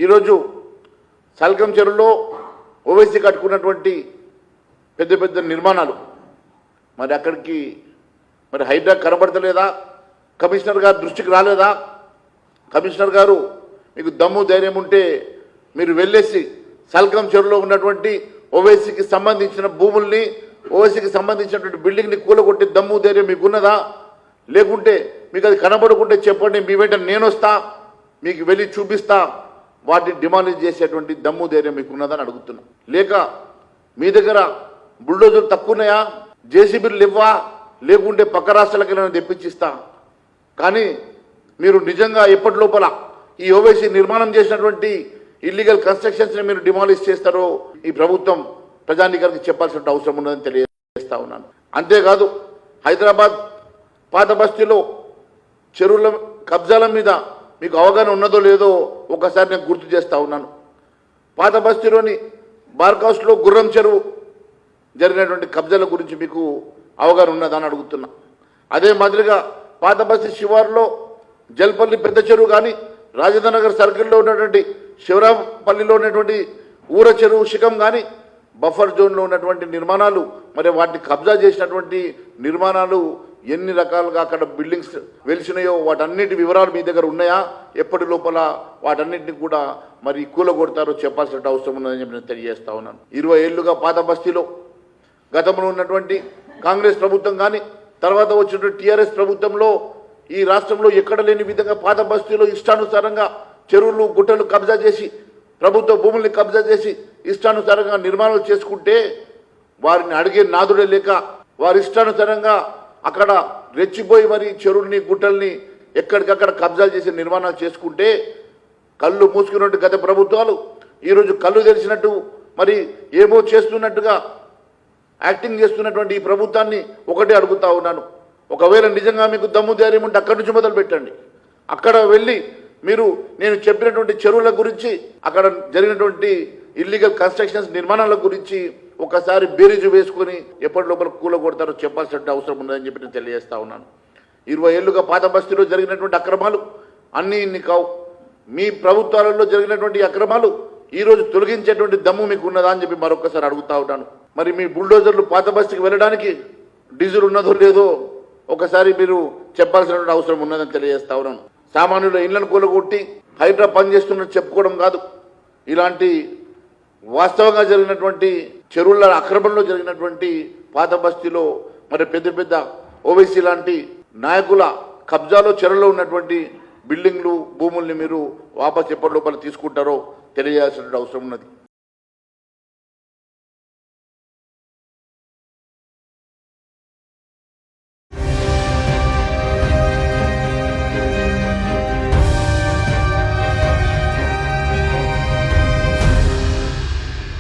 ఈరోజు సల్కం చెరువులో ఓవైసీ కట్టుకున్నటువంటి పెద్ద పెద్ద నిర్మాణాలు మరి అక్కడికి మరి హైడ్రా కనబడతలేదా? కమిషనర్ గారు దృష్టికి రాలేదా? కమిషనర్ గారు మీకు దమ్ము ధైర్యం ఉంటే మీరు వెళ్ళేసి సల్కం చెరువులో ఉన్నటువంటి ఓవైసీకి సంబంధించిన భూముల్ని, ఓవైసీకి సంబంధించినటువంటి బిల్డింగ్ని కూలగొట్టి దమ్ము ధైర్యం మీకు ఉన్నదా? లేకుంటే మీకు అది కనబడుకుంటే చెప్పండి, మీ వెంట నేను వస్తా, మీకు వెళ్ళి చూపిస్తా, వాటిని డిమాలిష్ చేసేటువంటి దమ్ము ధైర్యం మీకు ఉన్నదని అడుగుతున్నా. లేక మీ దగ్గర బుల్డోజర్లు తక్కువ ఉన్నాయా? జేసీబీలు ఇవ్వా? లేకుంటే పక్క రాష్ట్రాలకి నేను తెప్పించిస్తా. కానీ మీరు నిజంగా ఎప్పటి లోపల ఈ ఓవైసీ నిర్మాణం చేసినటువంటి ఇల్లీగల్ కన్స్ట్రక్షన్స్ని మీరు డిమాలిష్ చేస్తారో ఈ ప్రభుత్వం ప్రజానీకానికి చెప్పాల్సిన అవసరం ఉన్నదని తెలియజేస్తా ఉన్నాను. అంతేకాదు హైదరాబాద్ పాత బస్తీలో చెరువుల కబ్జాల మీద మీకు అవగాహన ఉన్నదో లేదో ఒకసారి నేను గుర్తు చేస్తూ ఉన్నాను. పాత బస్తీలోని బార్కౌస్లో గుర్రం చెరువు జరిగినటువంటి కబ్జాల గురించి మీకు అవగాహన ఉన్నదని అడుగుతున్నా. అదే మాదిరిగా పాత బస్తీ శివారులో జల్పల్లి పెద్ద చెరువు కానీ, రాజేంద్ర నగర్ సర్కిల్లో ఉన్నటువంటి శివరాంపల్లిలో ఉన్నటువంటి ఊర చెరువు శిఖం కానీ, బఫర్ జోన్లో ఉన్నటువంటి నిర్మాణాలు, మరి వాటిని కబ్జా చేసినటువంటి నిర్మాణాలు ఎన్ని రకాలుగా అక్కడ బిల్డింగ్స్ వెలిసినాయో వాటన్నిటి వివరాలు మీ దగ్గర ఉన్నాయా? ఎప్పటి లోపల వాటన్నిటిని కూడా మరి కూలగొడతారో చెప్పాల్సిన అవసరం ఉన్నదని చెప్పి నేను తెలియజేస్తా ఉన్నాను. 20 ఏళ్లుగా పాత బస్తీలో గతంలో ఉన్నటువంటి కాంగ్రెస్ ప్రభుత్వం కానీ, తర్వాత వచ్చినటువంటి టీఆర్ఎస్ ప్రభుత్వంలో ఈ రాష్ట్రంలో ఎక్కడ లేని విధంగా పాత బస్తీలో ఇష్టానుసారంగా చెరువులు గుట్టలు కబ్జా చేసి, ప్రభుత్వ భూముల్ని కబ్జా చేసి ఇష్టానుసారంగా నిర్మాణాలు చేసుకుంటే వారిని అడిగే నాదుడే లేక వారి ఇష్టానుసారంగా అక్కడ రెచ్చిపోయి మరి చెరువుల్ని గుట్టల్ని ఎక్కడికక్కడ కబ్జాలు చేసి నిర్మాణాలు చేసుకుంటే కళ్ళు మూసుకున్నట్టు గత ప్రభుత్వాలు ఈరోజు కళ్ళు తెరిచినట్టు మరి ఏమో చేస్తున్నట్టుగా యాక్టింగ్ చేస్తున్నటువంటి ఈ ప్రభుత్వాన్ని ఒకటే అడుగుతా ఉన్నాను. ఒకవేళ నిజంగా మీకు దమ్ము ధైర్యం ఉంటే అక్కడి నుంచి మొదలు పెట్టండి. అక్కడ వెళ్ళి మీరు నేను చెప్పినటువంటి చెరువుల గురించి, అక్కడ జరిగినటువంటి ఇల్లీగల్ కన్స్ట్రక్షన్స్ నిర్మాణాల గురించి ఒకసారి బేరీజు వేసుకొని ఎప్పటి లోపల కూలగొడతారో చెప్పాల్సిన అవసరం ఉందని చెప్పి నేను తెలియజేస్తా ఉన్నాను. 20 ఏళ్లుగా పాత బస్తీలో జరిగినటువంటి అక్రమాలు అన్నీ ఇన్ని కావు. మీ ప్రభుత్వాలలో జరిగినటువంటి అక్రమాలు ఈరోజు తొలగించేటువంటి దమ్ము మీకు ఉన్నదా అని చెప్పి మరొకసారి అడుగుతా ఉన్నాను. మరి మీ బుల్డోజర్లు పాత బస్తీకి వెళ్ళడానికి డీజిల్ ఉన్నదో లేదో ఒకసారి మీరు చెప్పాల్సినటువంటి అవసరం ఉన్నదని తెలియజేస్తా ఉన్నాను. సామాన్యుల ఇళ్లను కూలగొట్టి హైడ్రా పనిచేస్తున్నట్టు చెప్పుకోవడం కాదు, ఇలాంటి వాస్తవంగా జరిగినటువంటి చెరువుల అక్రమంలో జరిగినటువంటి పాత బస్తీలో మరి పెద్ద పెద్ద ఓవైసీ లాంటి నాయకుల కబ్జాలో చెరువులో ఉన్నటువంటి బిల్డింగ్లు, భూముల్ని మీరు వాపస్ ఎప్పటి లోపల తీసుకుంటారో తెలియాల్సిన అవసరం ఉన్నది.